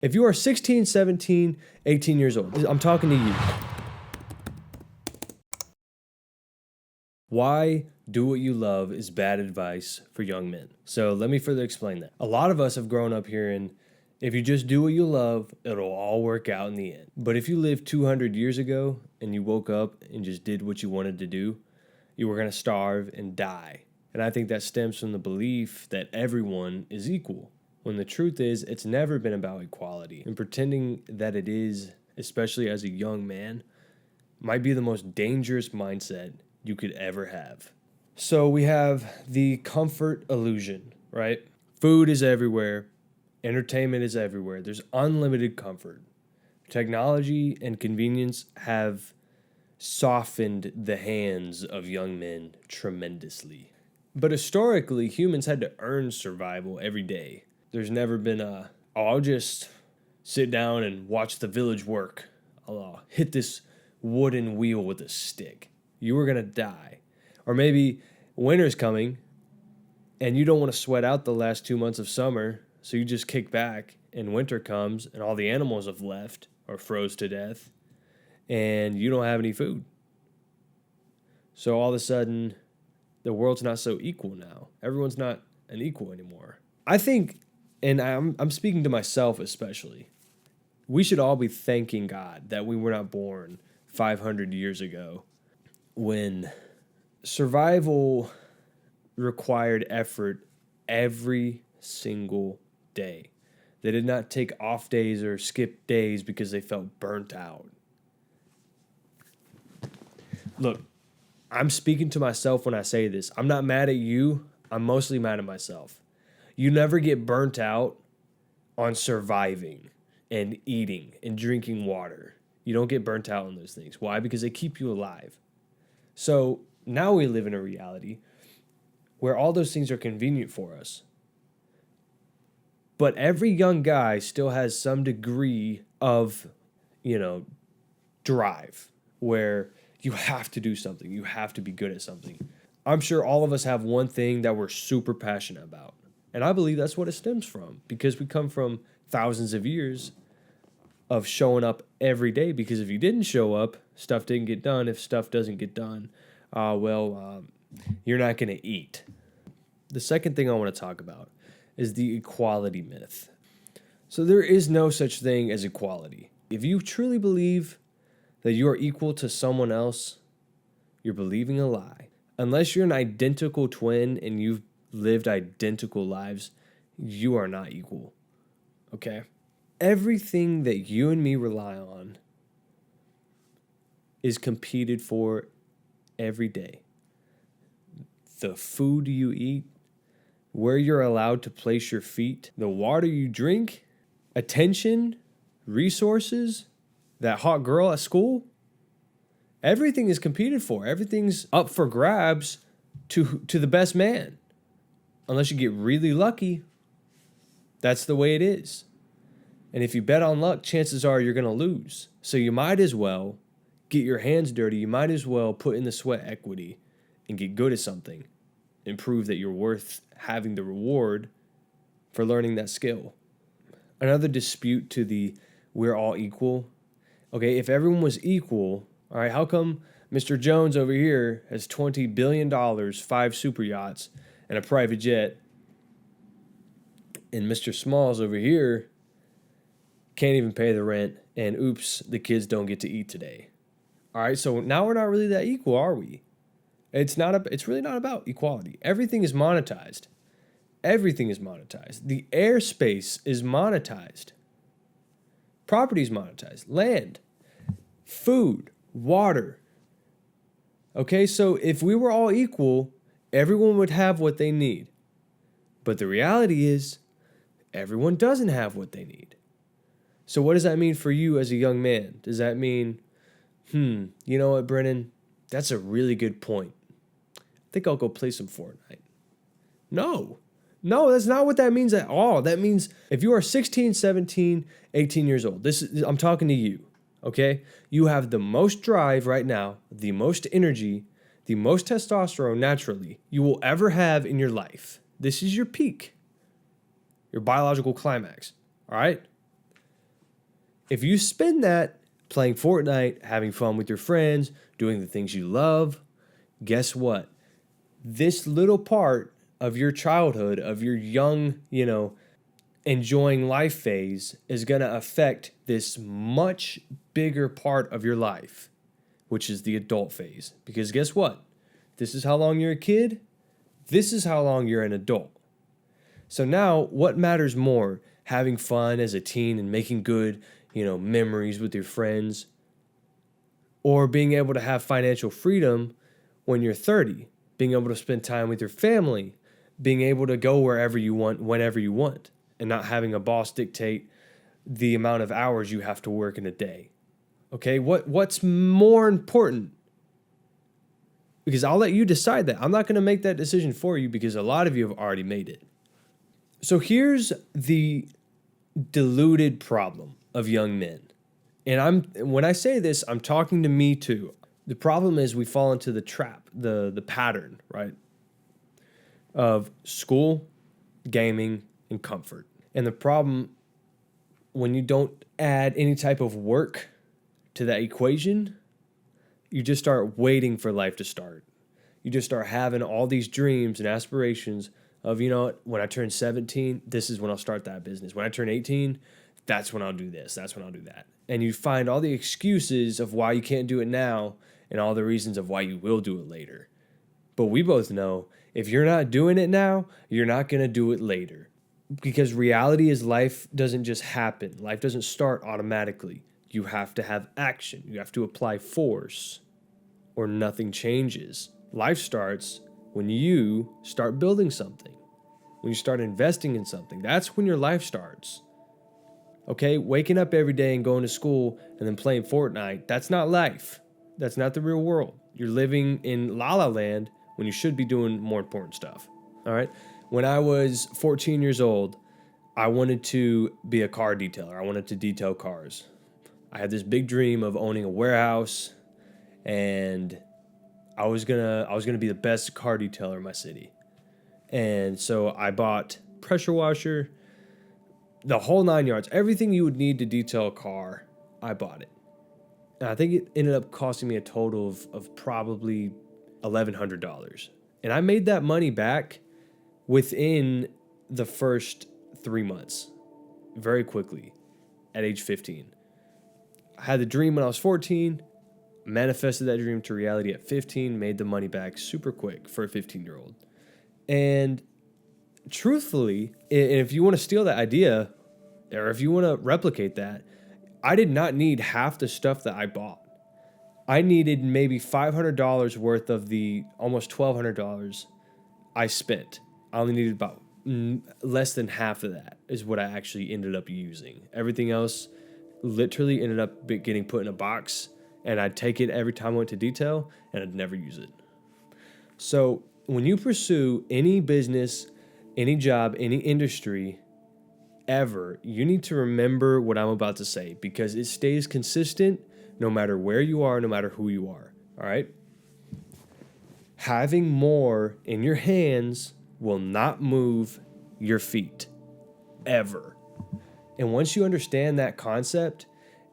If you are 16, 17, 18 years old, I'm talking to you. Why do what you love is bad advice for young men. So let me further explain that. A lot of us have grown up hearing, if you just do what you love, it'll all work out in the end. But if you lived 200 years ago and you woke up and just did what you wanted to do, you were going to starve and die. And I think that stems from the belief that everyone is equal, when the truth is it's never been about equality. And pretending that it is, especially as a young man, might be the most dangerous mindset you could ever have. So we have the comfort illusion, right? Food is everywhere. Entertainment is everywhere. There's unlimited comfort. Technology and convenience have softened the hands of young men tremendously. But historically, humans had to earn survival every day. There's never been I'll just sit down and watch the village work. I'll hit this wooden wheel with a stick. You were going to die. Or maybe winter's coming and you don't want to sweat out the last 2 months of summer, so you just kick back and winter comes and all the animals have left or froze to death and you don't have any food. So all of a sudden, the world's not so equal now. Everyone's not an equal anymore. I think, and I'm speaking to myself especially, we should all be thanking God that we were not born 500 years ago when survival required effort every single day. They did not take off days or skip days because they felt burnt out. Look, I'm speaking to myself when I say this. I'm not mad at you. I'm mostly mad at myself. You never get burnt out on surviving and eating and drinking water. You don't get burnt out on those things. Why? Because they keep you alive. So now we live in a reality where all those things are convenient for us. But every young guy still has some degree of, drive where you have to do something. You have to be good at something. I'm sure all of us have one thing that we're super passionate about. And I believe that's what it stems from, because we come from thousands of years of showing up every day. Because if you didn't show up, stuff didn't get done. If stuff doesn't get done, you're not going to eat. The second thing I want to talk about is the equality myth. So there is no such thing as equality. If you truly believe that you are equal to someone else, you're believing a lie. Unless you're an identical twin and you've lived identical lives, you are not equal. Okay? Everything that you and me rely on is competed for every day. The food you eat, where you're allowed to place your feet, the water you drink, attention, resources, that hot girl at school, everything is competed for. Everything's up for grabs to the best man. Unless you get really lucky, that's the way it is. And if you bet on luck, chances are you're going to lose. So you might as well get your hands dirty. You might as well put in the sweat equity and get good at something and prove that you're worth having the reward for learning that skill. Another dispute to the we're all equal. Okay, if everyone was equal, all right, how come Mr. Jones over here has $20 billion, 5 super yachts, and a private jet, and Mr. Smalls over here can't even pay the rent, and oops, the kids don't get to eat today? All right, so now we're not really that equal, are we? It's really not about equality. Everything is monetized. Everything is monetized. The airspace is monetized. Property is monetized. Land, food, water. Okay, so if we were all equal, everyone would have what they need. But the reality is, everyone doesn't have what they need. So what does that mean for you as a young man? Does that mean, you know what, Brennan? That's a really good point. I think I'll go play some Fortnite. No, that's not what that means at all. That means if you are 16, 17, 18 years old, I'm talking to you, okay? You have the most drive right now, the most energy, the most testosterone naturally you will ever have in your life. This is your peak, your biological climax, all right? If you spend that playing Fortnite, having fun with your friends, doing the things you love, guess what? This little part of your childhood, of your young, enjoying life phase is going to affect this much bigger part of your life, which is the adult phase. Because guess what? This is how long you're a kid. This is how long you're an adult. So now what matters more? Having fun as a teen and making good, memories with your friends, or being able to have financial freedom when you're 30, being able to spend time with your family, being able to go wherever you want, whenever you want, and not having a boss dictate the amount of hours you have to work in a day. Okay, what's more important? Because I'll let you decide that. I'm not going to make that decision for you because a lot of you have already made it. So here's the diluted problem of young men. And when I say this, I'm talking to me too. The problem is we fall into the trap, the pattern, right? Of school, gaming, and comfort. And the problem when you don't add any type of work to that equation, you just start waiting for life to start. You just start having all these dreams and aspirations of, when I turn 17, this is when I'll start that business. When I turn 18, that's when I'll do this. That's when I'll do that. And you find all the excuses of why you can't do it now and all the reasons of why you will do it later. But we both know if you're not doing it now, you're not going to do it later. Because reality is life doesn't just happen. Life doesn't start automatically. You have to have action. You have to apply force or nothing changes. Life starts when you start building something, when you start investing in something. That's when your life starts. Okay, waking up every day and going to school and then playing Fortnite, that's not life. That's not the real world. You're living in La La Land when you should be doing more important stuff. All right. When I was 14 years old, I wanted to be a car detailer. I wanted to detail cars. I had this big dream of owning a warehouse, and I was gonna be the best car detailer in my city. And so I bought pressure washer, the whole 9 yards, everything you would need to detail a car. I bought it. And I think it ended up costing me a total of probably $1,100. And I made that money back within the first 3 months, very quickly, at age 15. I had the dream when I was 14, manifested that dream to reality at 15, made the money back super quick for a 15-year-old. And truthfully, if you want to steal that idea, or if you want to replicate that, I did not need half the stuff that I bought. I needed maybe $500 worth of the almost $1,200 I spent. I only needed about less than half of that is what I actually ended up using. Everything else literally ended up getting put in a box, and I'd take it every time I went to detail, and I'd never use it. So when you pursue any business, any job, any industry ever, you need to remember what I'm about to say because it stays consistent no matter where you are, no matter who you are. All right? Having more in your hands will not move your feet ever. And once you understand that concept,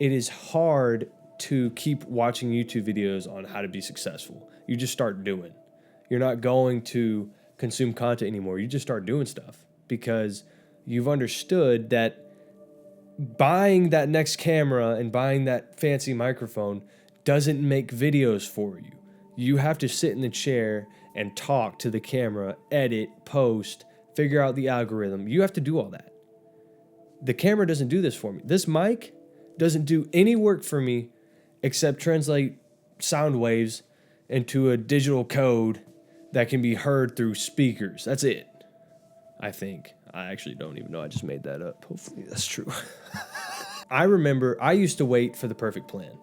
it is hard to keep watching YouTube videos on how to be successful. You just start doing. You're not going to consume content anymore. You just start doing stuff because you've understood that buying that next camera and buying that fancy microphone doesn't make videos for you. You have to sit in the chair and talk to the camera, edit, post, figure out the algorithm. You have to do all that. The camera doesn't do this for me. This mic doesn't do any work for me except translate sound waves into a digital code that can be heard through speakers. That's it, I think. I actually don't even know. I just made that up. Hopefully that's true. I remember I used to wait for the perfect plan.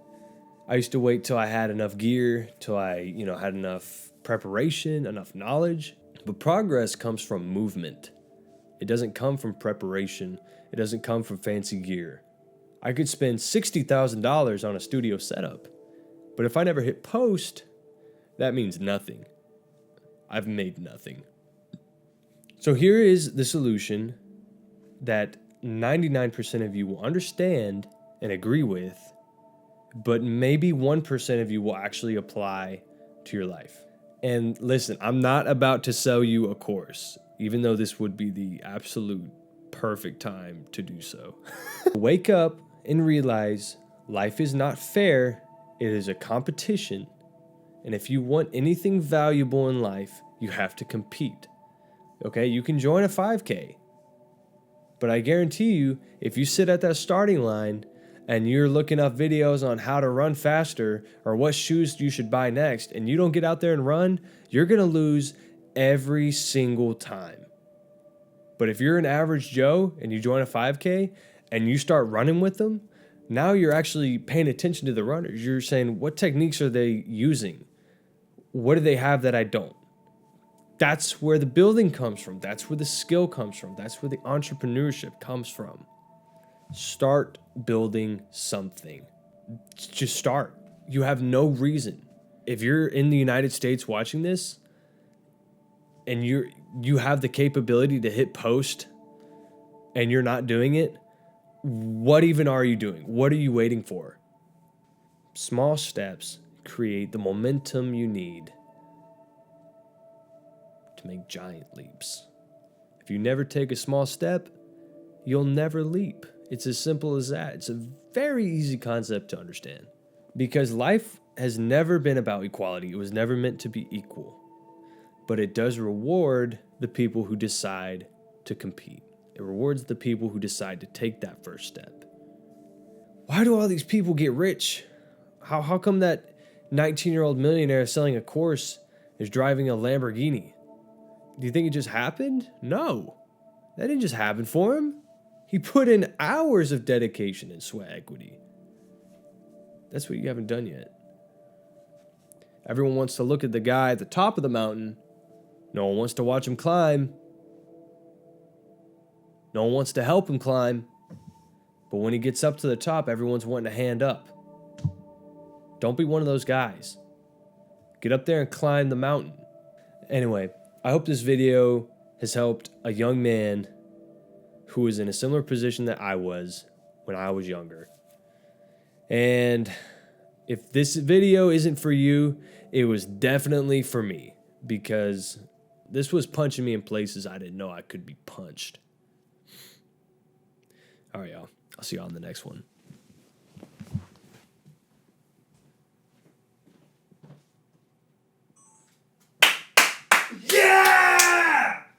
I used to wait till I had enough gear, till I, had enough preparation, enough knowledge. But progress comes from movement. It doesn't come from preparation. It doesn't come from fancy gear. I could spend $60,000 on a studio setup, but if I never hit post, that means nothing. I've made nothing. So here is the solution that 99% of you will understand and agree with, but maybe 1% of you will actually apply to your life. And listen, I'm not about to sell you a course, even though this would be the absolute perfect time to do so. Wake up and realize life is not fair. It is a competition. And if you want anything valuable in life, you have to compete. Okay, you can join a 5K. But I guarantee you, if you sit at that starting line and you're looking up videos on how to run faster or what shoes you should buy next, and you don't get out there and run, you're going to lose every single time. But if you're an average Joe and you join a 5K and you start running with them, now you're actually paying attention to the runners. You're saying, what techniques are they using? What do they have that I don't? That's where the building comes from. That's where the skill comes from. That's where the entrepreneurship comes from. Start building something. Just start. You have no reason. If you're in the United States watching this and you have the capability to hit post and you're not doing it, what even are you doing? What are you waiting for? Small steps create the momentum you need to make giant leaps. If you never take a small step, you'll never leap. It's as simple as that. It's a very easy concept to understand. Because life has never been about equality. It was never meant to be equal. But it does reward the people who decide to compete. It rewards the people who decide to take that first step. Why do all these people get rich? How come that 19-year-old millionaire selling a course is driving a Lamborghini? Do you think it just happened? No. That didn't just happen for him. He put in hours of dedication and sweat equity. That's what you haven't done yet. Everyone wants to look at the guy at the top of the mountain. No one wants to watch him climb. No one wants to help him climb. But when he gets up to the top, everyone's wanting a hand up. Don't be one of those guys. Get up there and climb the mountain. Anyway, I hope this video has helped a young man who was in a similar position that I was when I was younger. And if this video isn't for you, it was definitely for me, because this was punching me in places I didn't know I could be punched. All right, y'all. I'll see you on the next one.